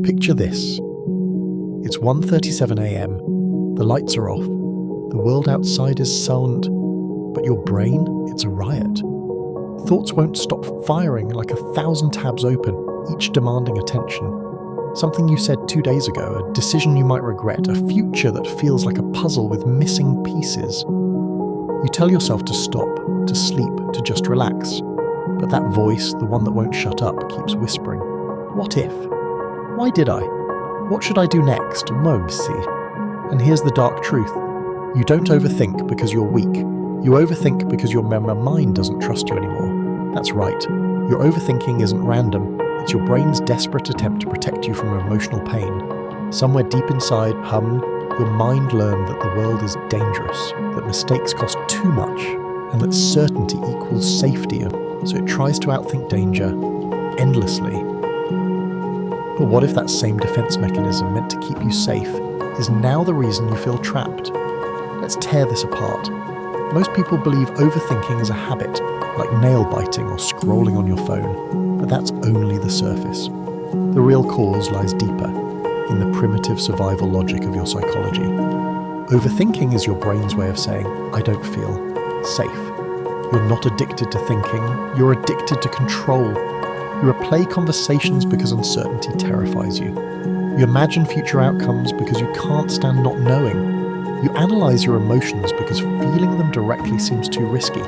Picture this. It's 1:37 a.m, the lights are off, the world outside is silent, but your brain, it's a riot. Thoughts won't stop firing like 1,000 tabs open, each demanding attention. Something you said 2 days ago, a decision you might regret, a future that feels like a puzzle with missing pieces. You tell yourself to stop, to sleep, to just relax. But that voice, the one that won't shut up, keeps whispering, "What if? Why did I? What should I do next? Mopsy." And here's the dark truth. You don't overthink because you're weak. You overthink because your mind doesn't trust you anymore. That's right. Your overthinking isn't random. It's your brain's desperate attempt to protect you from emotional pain. Somewhere deep inside, your mind learned that the world is dangerous, that mistakes cost too much, and that certainty equals safety, so it tries to outthink danger endlessly. But what if that same defense mechanism meant to keep you safe is now the reason you feel trapped? Let's tear this apart. Most people believe overthinking is a habit, like nail biting or scrolling on your phone, but that's only the surface. The real cause lies deeper, in the primitive survival logic of your psychology. Overthinking is your brain's way of saying, "I don't feel safe." You're not addicted to thinking, you're addicted to control. You replay conversations because uncertainty terrifies you. You imagine future outcomes because you can't stand not knowing. You analyze your emotions because feeling them directly seems too risky.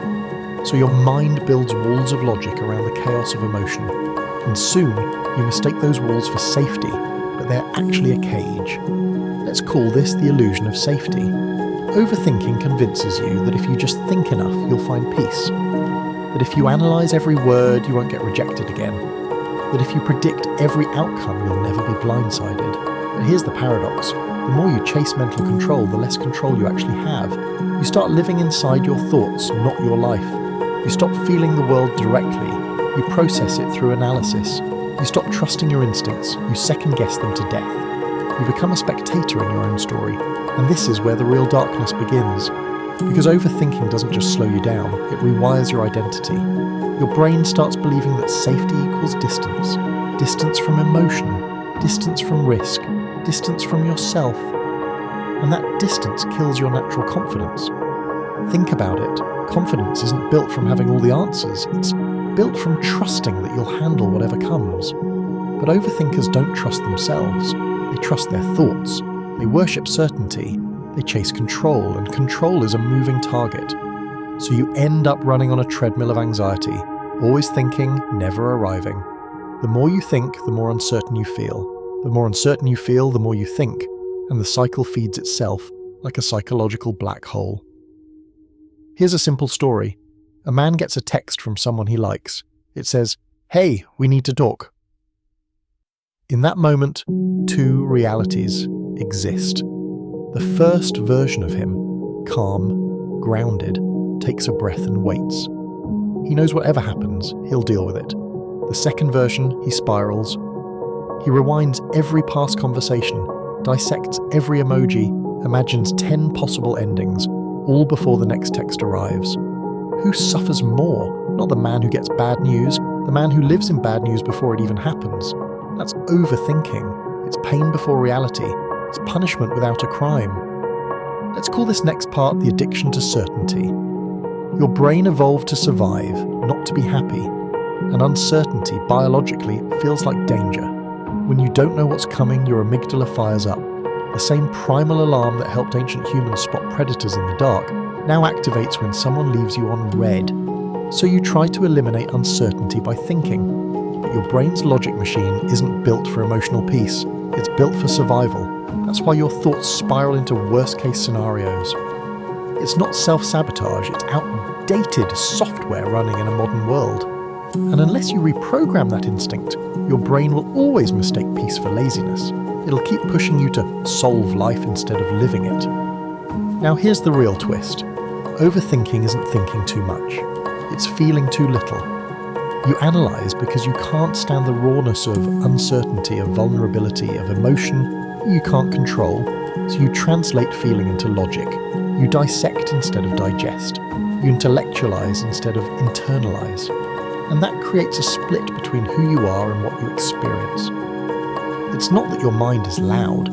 So your mind builds walls of logic around the chaos of emotion. And soon, you mistake those walls for safety, but they're actually a cage. Let's call this the illusion of safety. Overthinking convinces you that if you just think enough, you'll find peace. That if you analyze every word, you won't get rejected again. That if you predict every outcome, you'll never be blindsided. But here's the paradox. The more you chase mental control, the less control you actually have. You start living inside your thoughts, not your life. You stop feeling the world directly. You process it through analysis. You stop trusting your instincts. You second-guess them to death. You become a spectator in your own story. And this is where the real darkness begins. Because overthinking doesn't just slow you down, it rewires your identity. Your brain starts believing that safety equals distance. Distance from emotion. Distance from risk. Distance from yourself. And that distance kills your natural confidence. Think about it. Confidence isn't built from having all the answers. It's built from trusting that you'll handle whatever comes. But overthinkers don't trust themselves. They trust their thoughts. They worship certainty. They chase control, and control is a moving target. So you end up running on a treadmill of anxiety, always thinking, never arriving. The more you think, the more uncertain you feel. The more uncertain you feel, the more you think, and the cycle feeds itself like a psychological black hole. Here's a simple story. A man gets a text from someone he likes. It says, "Hey, we need to talk." In that moment, two realities exist. The first version of him, calm, grounded, takes a breath and waits. He knows whatever happens, he'll deal with it. The second version, he spirals. He rewinds every past conversation, dissects every emoji, imagines 10 possible endings, all before the next text arrives. Who suffers more? Not the man who gets bad news, the man who lives in bad news before it even happens. That's overthinking. It's pain before reality. It's punishment without a crime. Let's call this next part the addiction to certainty. Your brain evolved to survive, not to be happy. And uncertainty, biologically, feels like danger. When you don't know what's coming, your amygdala fires up. The same primal alarm that helped ancient humans spot predators in the dark now activates when someone leaves you on red. So you try to eliminate uncertainty by thinking. But your brain's logic machine isn't built for emotional peace. It's built for survival. That's why your thoughts spiral into worst-case scenarios. It's not self-sabotage, it's outdated software running in a modern world. And unless you reprogram that instinct, your brain will always mistake peace for laziness. It'll keep pushing you to solve life instead of living it. Now here's the real twist. Overthinking isn't thinking too much. It's feeling too little. You analyze because you can't stand the rawness of uncertainty, of vulnerability, of emotion you can't control, so you translate feeling into logic. You dissect instead of digest. You intellectualize instead of internalize. And that creates a split between who you are and what you experience. It's not that your mind is loud,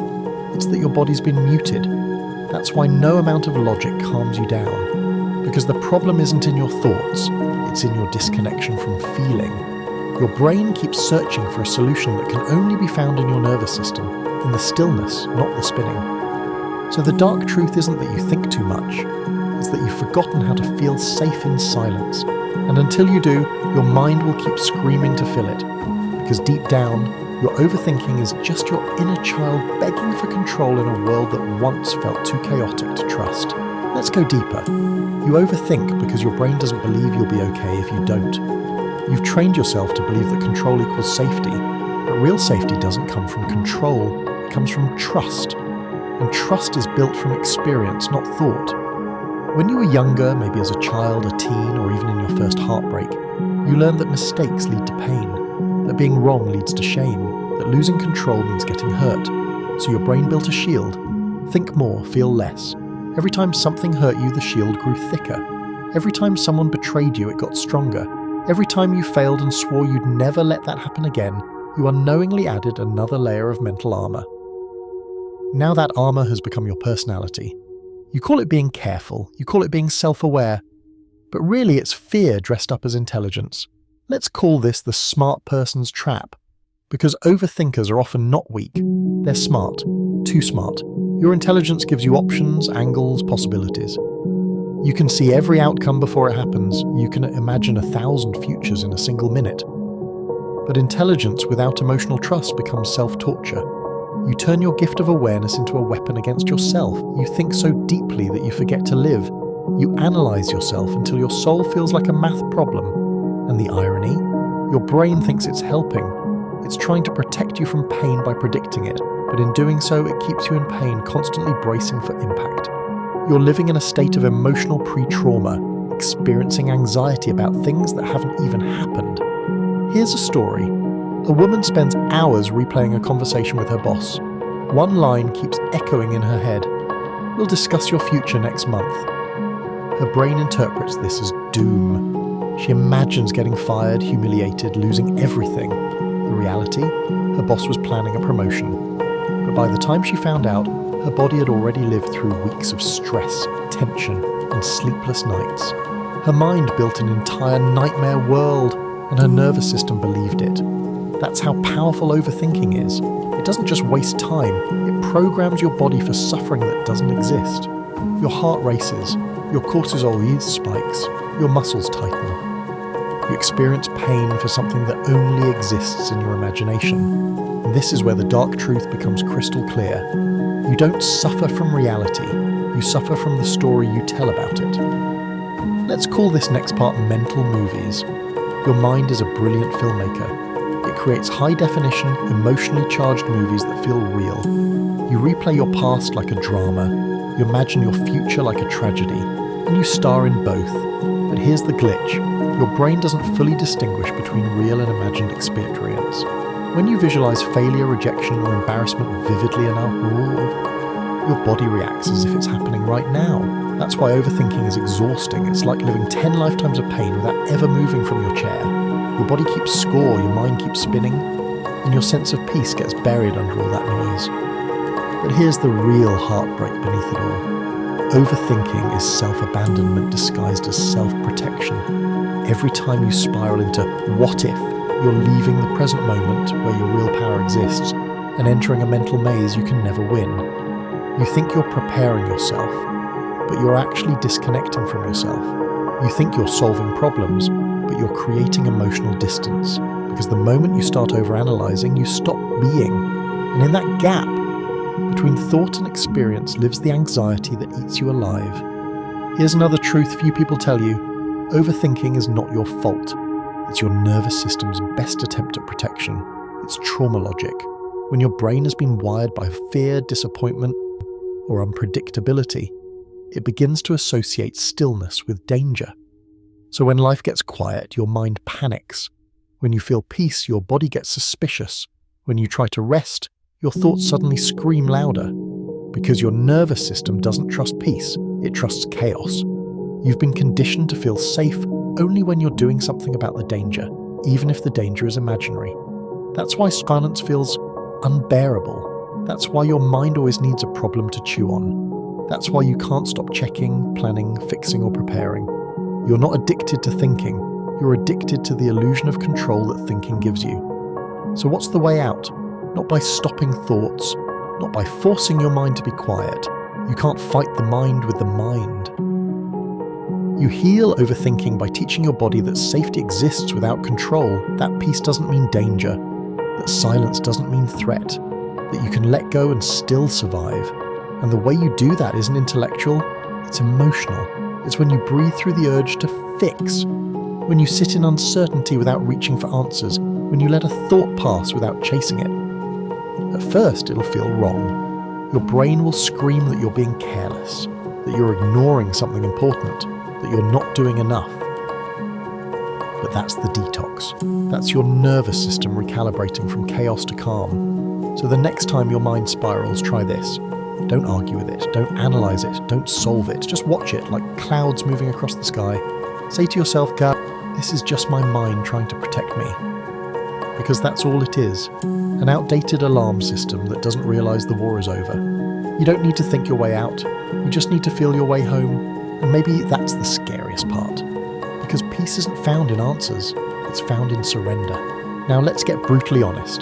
it's that your body's been muted. That's why no amount of logic calms you down, because the problem isn't in your thoughts, it's in your disconnection from feeling. Your brain keeps searching for a solution that can only be found in your nervous system, in the stillness, not the spinning. So the dark truth isn't that you think too much, it's that you've forgotten how to feel safe in silence. And until you do, your mind will keep screaming to fill it, because deep down, your overthinking is just your inner child begging for control in a world that once felt too chaotic to trust. Let's go deeper. You overthink because your brain doesn't believe you'll be okay if you don't. You've trained yourself to believe that control equals safety, but real safety doesn't come from control, it comes from trust. And trust is built from experience, not thought. When you were younger, maybe as a child, a teen, or even in your first heartbreak, you learned that mistakes lead to pain, that being wrong leads to shame, that losing control means getting hurt. So your brain built a shield. Think more, feel less. Every time something hurt you, the shield grew thicker. Every time someone betrayed you, it got stronger. Every time you failed and swore you'd never let that happen again, you unknowingly added another layer of mental armor. Now that armor has become your personality. You call it being careful, you call it being self-aware, but really it's fear dressed up as intelligence. Let's call this the smart person's trap, because overthinkers are often not weak, they're smart, too smart. Your intelligence gives you options, angles, possibilities. You can see every outcome before it happens, you can imagine 1,000 futures in a single minute. But intelligence without emotional trust becomes self-torture. You turn your gift of awareness into a weapon against yourself. You think so deeply that you forget to live. You analyze yourself until your soul feels like a math problem. And the irony? Your brain thinks it's helping. It's trying to protect you from pain by predicting it, but in doing so, it keeps you in pain, constantly bracing for impact. You're living in a state of emotional pre-trauma, experiencing anxiety about things that haven't even happened. Here's a story. A woman spends hours replaying a conversation with her boss. One line keeps echoing in her head. "We'll discuss your future next month." Her brain interprets this as doom. She imagines getting fired, humiliated, losing everything. The reality? Her boss was planning a promotion. But by the time she found out, her body had already lived through weeks of stress, tension, and sleepless nights. Her mind built an entire nightmare world, and her nervous system believed it. That's how powerful overthinking is. It doesn't just waste time, it programs your body for suffering that doesn't exist. Your heart races, your cortisol spikes, your muscles tighten. You experience pain for something that only exists in your imagination. And this is where the dark truth becomes crystal clear. You don't suffer from reality, you suffer from the story you tell about it. Let's call this next part mental movies. Your mind is a brilliant filmmaker. It creates high-definition, emotionally charged movies that feel real. You replay your past like a drama, you imagine your future like a tragedy, and you star in both. But here's the glitch. Your brain doesn't fully distinguish between real and imagined experience. When you visualize failure, rejection, or embarrassment vividly enough, your body reacts as if it's happening right now. That's why overthinking is exhausting. It's like living 10 lifetimes of pain without ever moving from your chair. Your body keeps score, your mind keeps spinning, and your sense of peace gets buried under all that noise. But here's the real heartbreak beneath it all. Overthinking is self-abandonment disguised as self-protection. Every time you spiral into what if, you're leaving the present moment where your real power exists and entering a mental maze you can never win. You think you're preparing yourself, but you're actually disconnecting from yourself. You think you're solving problems, but you're creating emotional distance, because the moment you start overanalyzing, you stop being. And in that gap between thought and experience lives the anxiety that eats you alive. Here's another truth few people tell you. Overthinking is not your fault. It's your nervous system's best attempt at protection. It's trauma logic. When your brain has been wired by fear, disappointment, or unpredictability, it begins to associate stillness with danger. So when life gets quiet, your mind panics. When you feel peace, your body gets suspicious. When you try to rest, your thoughts suddenly scream louder. Because your nervous system doesn't trust peace, it trusts chaos. You've been conditioned to feel safe only when you're doing something about the danger, even if the danger is imaginary. That's why silence feels unbearable. That's why your mind always needs a problem to chew on. That's why you can't stop checking, planning, fixing, or preparing. You're not addicted to thinking. You're addicted to the illusion of control that thinking gives you. So what's the way out? Not by stopping thoughts, not by forcing your mind to be quiet. You can't fight the mind with the mind. You heal overthinking by teaching your body that safety exists without control, that peace doesn't mean danger, that silence doesn't mean threat, that you can let go and still survive. And the way you do that isn't intellectual, it's emotional. It's when you breathe through the urge to fix, when you sit in uncertainty without reaching for answers, when you let a thought pass without chasing it. At first, it'll feel wrong. Your brain will scream that you're being careless, that you're ignoring something important, that you're not doing enough. But that's the detox. That's your nervous system recalibrating from chaos to calm. So the next time your mind spirals, try this. Don't argue with it, don't analyze it, don't solve it. Just watch it like clouds moving across the sky. Say to yourself, God, this is just my mind trying to protect me. Because that's all it is. An outdated alarm system that doesn't realize the war is over. You don't need to think your way out. You just need to feel your way home. And maybe that's the scariest part. Because peace isn't found in answers, it's found in surrender. Now let's get brutally honest.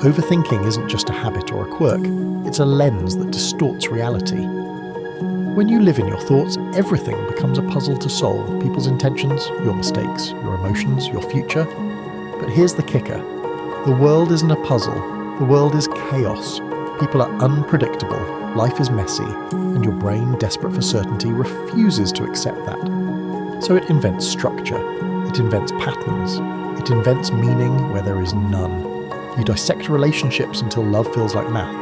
Overthinking isn't just a habit or a quirk, it's a lens that distorts reality. When you live in your thoughts, everything becomes a puzzle to solve. People's intentions, your mistakes, your emotions, your future. But here's the kicker. The world isn't a puzzle, the world is chaos. People are unpredictable, life is messy, and your brain, desperate for certainty, refuses to accept that. So it invents structure, it invents patterns, it invents meaning where there is none. You dissect relationships until love feels like math.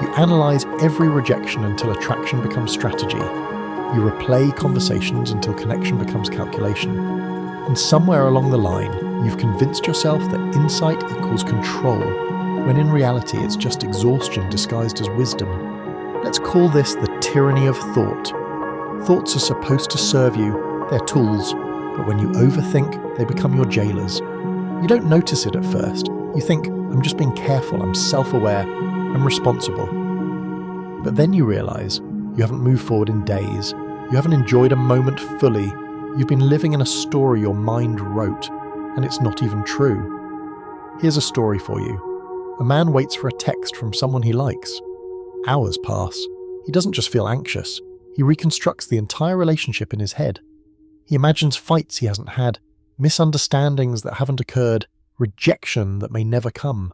You analyze every rejection until attraction becomes strategy. You replay conversations until connection becomes calculation. And somewhere along the line, you've convinced yourself that insight equals control, when in reality it's just exhaustion disguised as wisdom. Let's call this the tyranny of thought. Thoughts are supposed to serve you, they're tools, but when you overthink, they become your jailers. You don't notice it at first. You think, I'm just being careful, I'm self-aware, I'm responsible. But then you realize you haven't moved forward in days, you haven't enjoyed a moment fully, you've been living in a story your mind wrote, and it's not even true. Here's a story for you. A man waits for a text from someone he likes. Hours pass. He doesn't just feel anxious, he reconstructs the entire relationship in his head. He imagines fights he hasn't had, misunderstandings that haven't occurred, rejection that may never come.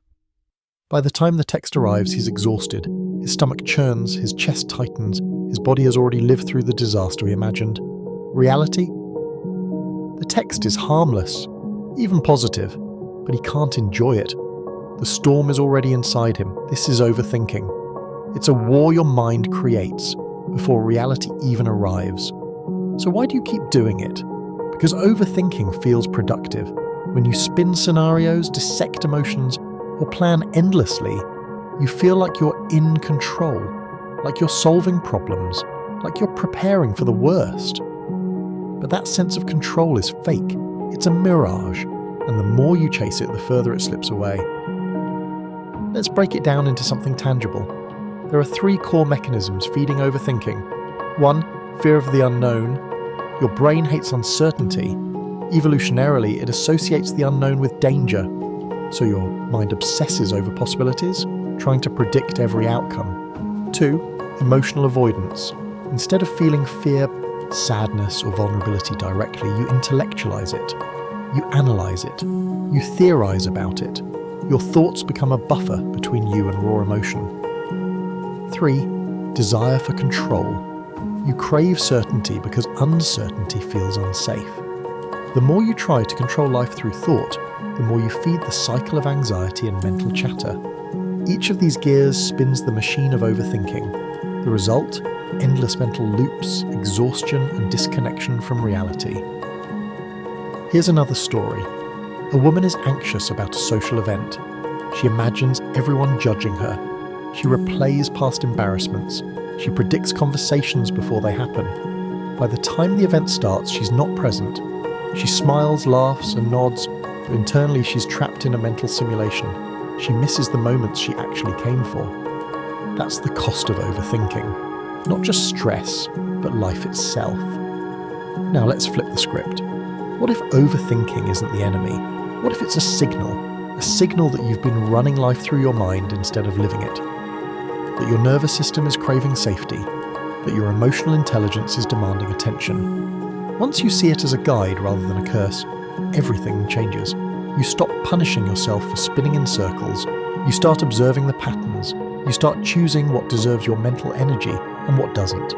By the time the text arrives, he's exhausted. His stomach churns, his chest tightens, his body has already lived through the disaster he imagined. Reality? The text is harmless, even positive, but he can't enjoy it. The storm is already inside him. This is overthinking. It's a war your mind creates before reality even arrives. So why do you keep doing it? Because overthinking feels productive. When you spin scenarios, dissect emotions, or plan endlessly, you feel like you're in control, like you're solving problems, like you're preparing for the worst. But that sense of control is fake. It's a mirage, and the more you chase it, the further it slips away. Let's break it down into something tangible. There are 3 core mechanisms feeding overthinking. 1, fear of the unknown. Your brain hates uncertainty. Evolutionarily, it associates the unknown with danger, so your mind obsesses over possibilities, trying to predict every outcome. 2, emotional avoidance. Instead of feeling fear, sadness, or vulnerability directly, you intellectualize it. You analyze it. You theorize about it. Your thoughts become a buffer between you and raw emotion. 3, desire for control. You crave certainty because uncertainty feels unsafe. The more you try to control life through thought, the more you feed the cycle of anxiety and mental chatter. Each of these gears spins the machine of overthinking. The result? Endless mental loops, exhaustion, and disconnection from reality. Here's another story. A woman is anxious about a social event. She imagines everyone judging her. She replays past embarrassments. She predicts conversations before they happen. By the time the event starts, she's not present. She smiles, laughs, and nods, but internally she's trapped in a mental simulation. she misses the moments she actually came for. That's the cost of overthinking. Not just stress, but life itself. Now let's flip the script. What if overthinking isn't the enemy? What if it's a signal that you've been running life through your mind instead of living it? That your nervous system is craving safety, that your emotional intelligence is demanding attention. Once you see it as a guide rather than a curse, everything changes. You stop punishing yourself for spinning in circles. You start observing the patterns. You start choosing what deserves your mental energy and what doesn't.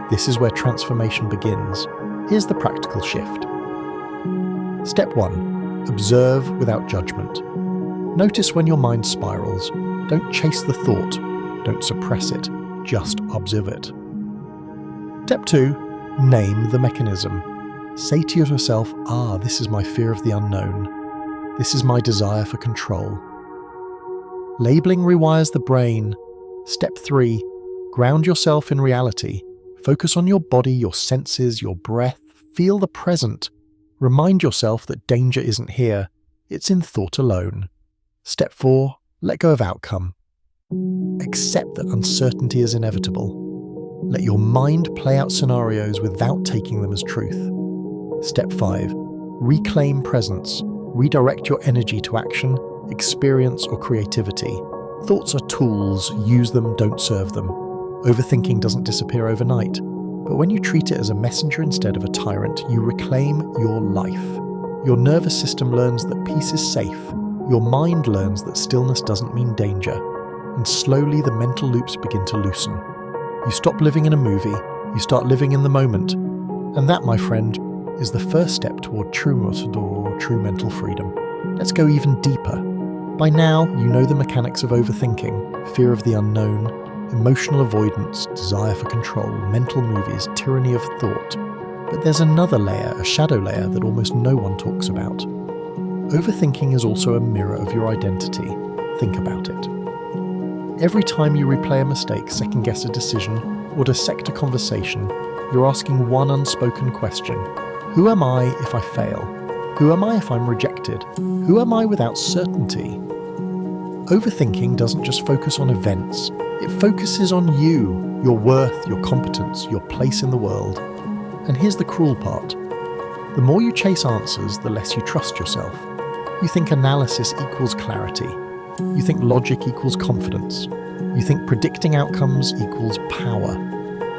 This is where transformation begins. Here's the practical shift. Step 1. Observe without judgment. Notice when your mind spirals. Don't chase the thought. Don't suppress it. Just observe it. Step 2. Name the mechanism. Say to yourself, this is my fear of the unknown. This is my desire for control. Labeling rewires the brain. Step 3. Ground yourself in reality. Focus on your body, your senses, your breath. Feel the present. Remind yourself that danger isn't here. It's in thought alone. Step 4. Let go of outcome. Accept that uncertainty is inevitable. Let your mind play out scenarios without taking them as truth. Step 5. Reclaim presence. Redirect your energy to action, experience, or creativity. Thoughts are tools. Use them, don't serve them. Overthinking doesn't disappear overnight, but when you treat it as a messenger instead of a tyrant, you reclaim your life. Your nervous system learns that peace is safe. Your mind learns that stillness doesn't mean danger. And slowly the mental loops begin to loosen. You stop living in a movie, you start living in the moment. And that, my friend, is the first step toward true mental freedom. Let's go even deeper. By now, you know the mechanics of overthinking, fear of the unknown, emotional avoidance, desire for control, mental movies, tyranny of thought. But there's another layer, a shadow layer, that almost no one talks about. Overthinking is also a mirror of your identity. Think about it. Every time you replay a mistake, second-guess a decision, or dissect a conversation, you're asking one unspoken question. Who am I if I fail? Who am I if I'm rejected? Who am I without certainty? Overthinking doesn't just focus on events. It focuses on you, your worth, your competence, your place in the world. And here's the cruel part. The more you chase answers, the less you trust yourself. You think analysis equals clarity. You think logic equals confidence. You think predicting outcomes equals power.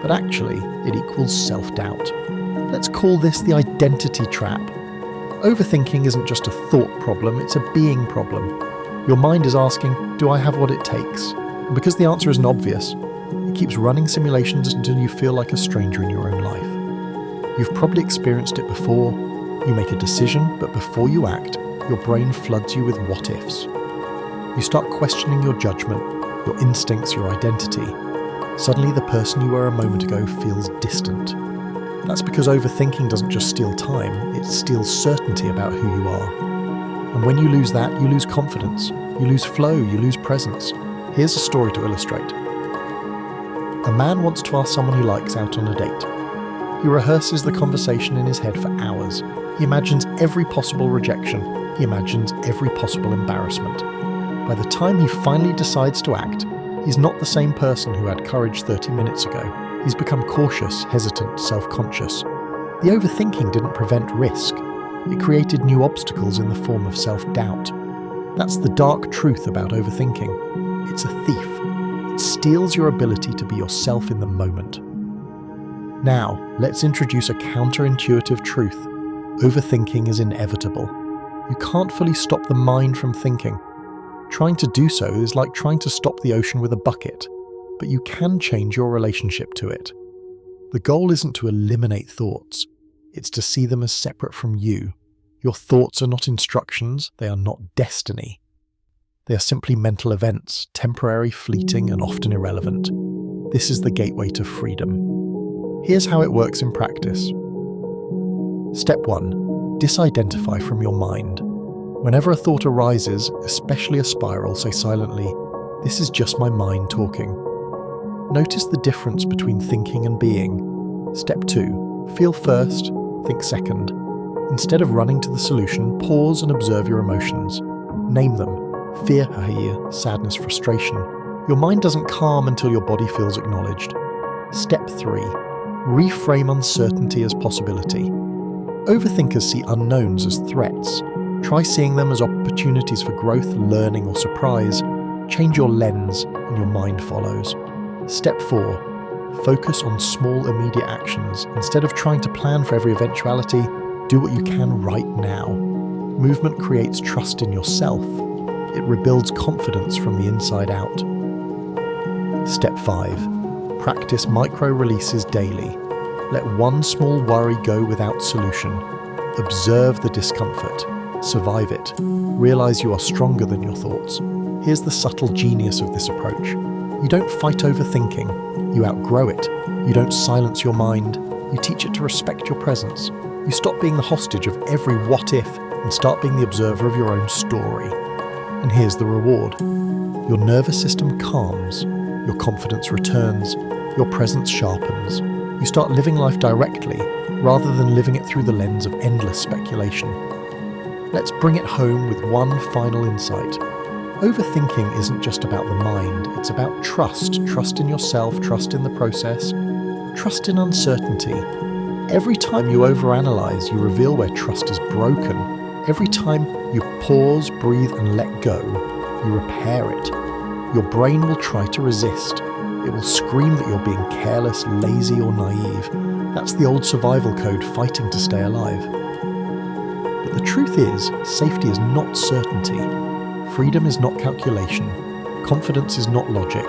But actually, it equals self-doubt. Let's call this the identity trap. Overthinking isn't just a thought problem, it's a being problem. Your mind is asking, do I have what it takes? And because the answer isn't obvious, it keeps running simulations until you feel like a stranger in your own life. You've probably experienced it before. You make a decision, but before you act, your brain floods you with what-ifs. You start questioning your judgment, your instincts, your identity. Suddenly the person you were a moment ago feels distant. That's because overthinking doesn't just steal time, it steals certainty about who you are. And when you lose that, you lose confidence, you lose flow, you lose presence. Here's a story to illustrate. A man wants to ask someone he likes out on a date. He rehearses the conversation in his head for hours. He imagines every possible rejection. He imagines every possible embarrassment. By the time he finally decides to act, he's not the same person who had courage 30 minutes ago. He's become cautious, hesitant, self-conscious. The overthinking didn't prevent risk. It created new obstacles in the form of self-doubt. That's the dark truth about overthinking. It's a thief. It steals your ability to be yourself in the moment. Now, let's introduce a counterintuitive truth. Overthinking is inevitable. You can't fully stop the mind from thinking. Trying to do so is like trying to stop the ocean with a bucket, but you can change your relationship to it. The goal isn't to eliminate thoughts. It's to see them as separate from you. Your thoughts are not instructions, they are not destiny. They are simply mental events, temporary, fleeting, and often irrelevant. This is the gateway to freedom. Here's how it works in practice. Step 1. Disidentify from your mind. Whenever a thought arises, especially a spiral, say silently, "This is just my mind talking." Notice the difference between thinking and being. Step 2. Feel first, think second. Instead of running to the solution, pause and observe your emotions. Name them. fear, sadness, frustration, your mind doesn't calm until your body feels acknowledged. Step 3. Reframe uncertainty as possibility. Overthinkers see unknowns as threats. Try seeing them as opportunities for growth, learning, or surprise. Change your lens, and your mind follows. Step 4. Focus on small, immediate actions. Instead of trying to plan for every eventuality, do what you can right now. Movement creates trust in yourself. It rebuilds confidence from the inside out. Step 5. Practice micro-releases daily. Let one small worry go without solution. Observe the discomfort. Survive it. Realize you are stronger than your thoughts. Here's the subtle genius of this approach. You don't fight overthinking. You outgrow it. You don't silence your mind. You teach it to respect your presence. You stop being the hostage of every what if and start being the observer of your own story. And here's the reward. Your nervous system calms. Your confidence returns. Your presence sharpens. You start living life directly, rather than living it through the lens of endless speculation. Let's bring it home with one final insight. Overthinking isn't just about the mind, it's about trust. Trust in yourself, trust in the process, trust in uncertainty. Every time you overanalyze, you reveal where trust is broken. Every time you pause, breathe, and let go, you repair it. Your brain will try to resist. It will scream that you're being careless, lazy, or naive. That's the old survival code fighting to stay alive. But the truth is, safety is not certainty. Freedom is not calculation. Confidence is not logic.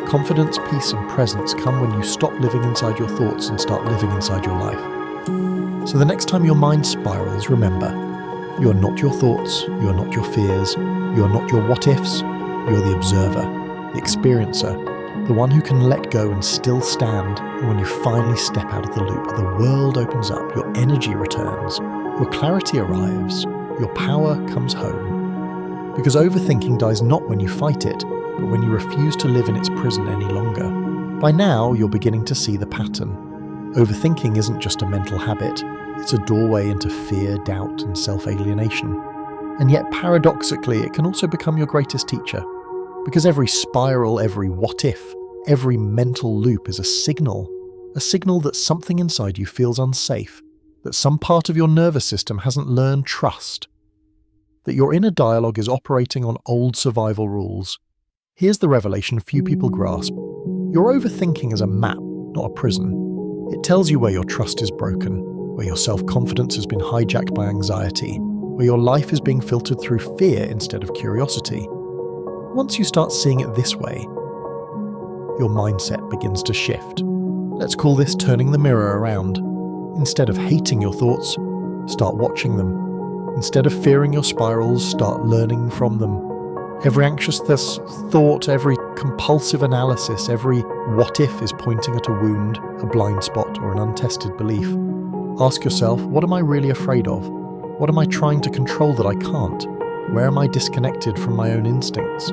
Confidence, peace, and presence come when you stop living inside your thoughts and start living inside your life. So the next time your mind spirals, remember, you are not your thoughts, you are not your fears, you are not your what-ifs, you're the observer, the experiencer, the one who can let go and still stand. And when you finally step out of the loop, the world opens up, your energy returns, your clarity arrives, your power comes home. Because overthinking dies not when you fight it, but when you refuse to live in its prison any longer. By now, you're beginning to see the pattern. Overthinking isn't just a mental habit, it's a doorway into fear, doubt, and self-alienation. And yet, paradoxically, it can also become your greatest teacher. Because every spiral, every what-if, every mental loop is a signal that something inside you feels unsafe, that some part of your nervous system hasn't learned trust, that your inner dialogue is operating on old survival rules. Here's the revelation few people grasp. Your overthinking is a map, not a prison. It tells you where your trust is broken, where your self-confidence has been hijacked by anxiety, where your life is being filtered through fear instead of curiosity. Once you start seeing it this way, your mindset begins to shift. Let's call this turning the mirror around. Instead of hating your thoughts, start watching them. Instead of fearing your spirals, start learning from them. Every anxious thought, every compulsive analysis, every what if is pointing at a wound, a blind spot, or an untested belief. Ask yourself, what am I really afraid of? What am I trying to control that I can't? Where am I disconnected from my own instincts?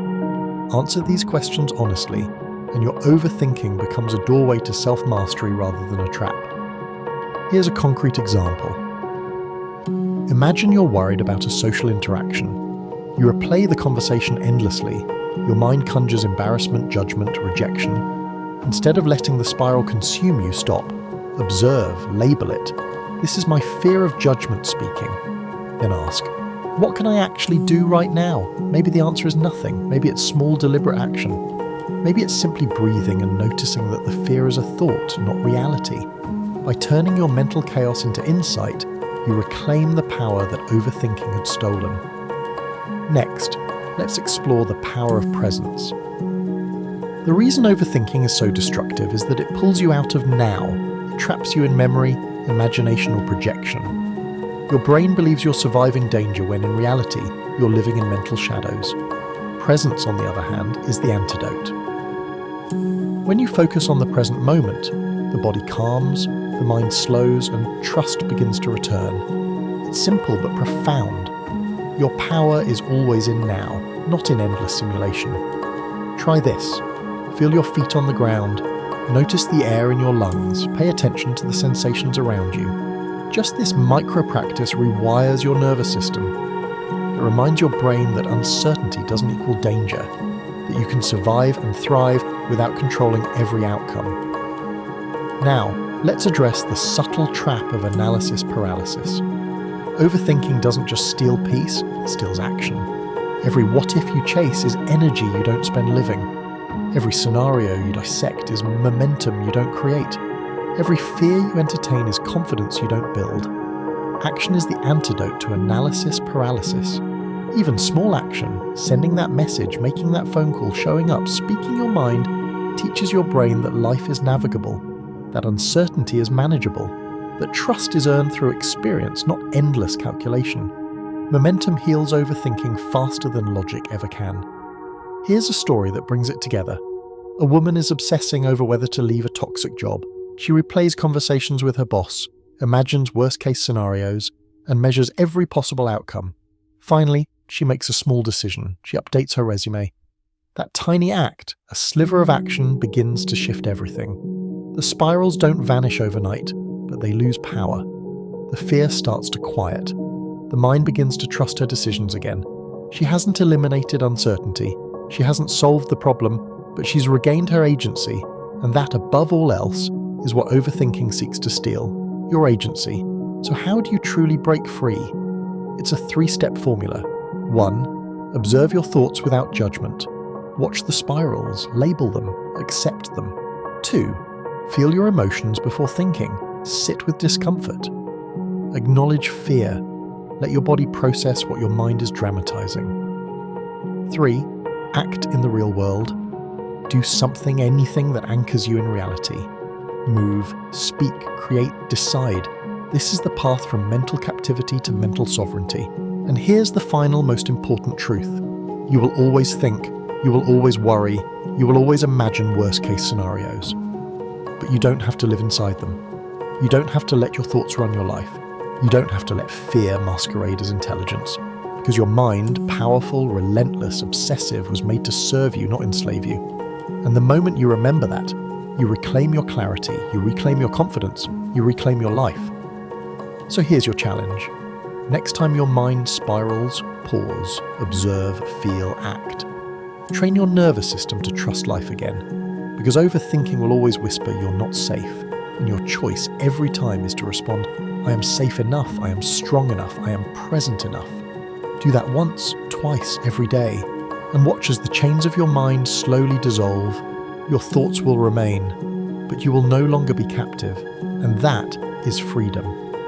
Answer these questions honestly, and your overthinking becomes a doorway to self-mastery rather than a trap. Here's a concrete example. Imagine you're worried about a social interaction. You replay the conversation endlessly. Your mind conjures embarrassment, judgment, rejection. Instead of letting the spiral consume you, stop. Observe, label it. This is my fear of judgment speaking. Then ask, what can I actually do right now? Maybe the answer is nothing. Maybe it's small, deliberate action. Maybe it's simply breathing and noticing that the fear is a thought, not reality. By turning your mental chaos into insight, you reclaim the power that overthinking had stolen. Next, let's explore the power of presence. The reason overthinking is so destructive is that it pulls you out of now. It traps you in memory, imagination, or projection. Your brain believes you're surviving danger when in reality, you're living in mental shadows. Presence, on the other hand, is the antidote. When you focus on the present moment, the body calms, the mind slows, and trust begins to return. It's simple but profound. Your power is always in now, not in endless simulation. Try this. Feel your feet on the ground. Notice the air in your lungs. Pay attention to the sensations around you. Just this micro-practice rewires your nervous system. It that reminds your brain that uncertainty doesn't equal danger, that you can survive and thrive without controlling every outcome. Now, let's address the subtle trap of analysis paralysis. Overthinking doesn't just steal peace, it steals action. Every what if you chase is energy you don't spend living. Every scenario you dissect is momentum you don't create. Every fear you entertain is confidence you don't build. Action is the antidote to analysis paralysis. Even small action, sending that message, making that phone call, showing up, speaking your mind, teaches your brain that life is navigable, that uncertainty is manageable, that trust is earned through experience, not endless calculation. Momentum heals overthinking faster than logic ever can. Here's a story that brings it together. A woman is obsessing over whether to leave a toxic job. She replays conversations with her boss, imagines worst-case scenarios, and measures every possible outcome. Finally, she makes a small decision. She updates her resume. That tiny act, a sliver of action, begins to shift everything. The spirals don't vanish overnight, but they lose power. The fear starts to quiet. The mind begins to trust her decisions again. She hasn't eliminated uncertainty. She hasn't solved the problem, but she's regained her agency, and that, above all else, is what overthinking seeks to steal. Your agency. So how do you truly break free? It's a 3-step formula. 1. Observe your thoughts without judgment. Watch the spirals, label them, accept them. 2. Feel your emotions before thinking. Sit with discomfort. Acknowledge fear. Let your body process what your mind is dramatizing. 3. Act in the real world. Do something, anything that anchors you in reality. Move, speak, create, decide. This is the path from mental captivity to mental sovereignty. And here's the final, most important truth. You will always think, you will always worry, you will always imagine worst-case scenarios. But you don't have to live inside them. You don't have to let your thoughts run your life. You don't have to let fear masquerade as intelligence. Because your mind, powerful, relentless, obsessive, was made to serve you, not enslave you. And the moment you remember that, you reclaim your clarity, you reclaim your confidence, you reclaim your life. So here's your challenge. Next time your mind spirals, pause, observe, feel, act. Train your nervous system to trust life again. Because overthinking will always whisper you're not safe, and your choice every time is to respond, I am safe enough, I am strong enough, I am present enough. Do that once, twice, every day, and watch as the chains of your mind slowly dissolve. Your thoughts will remain, but you will no longer be captive, and that is freedom.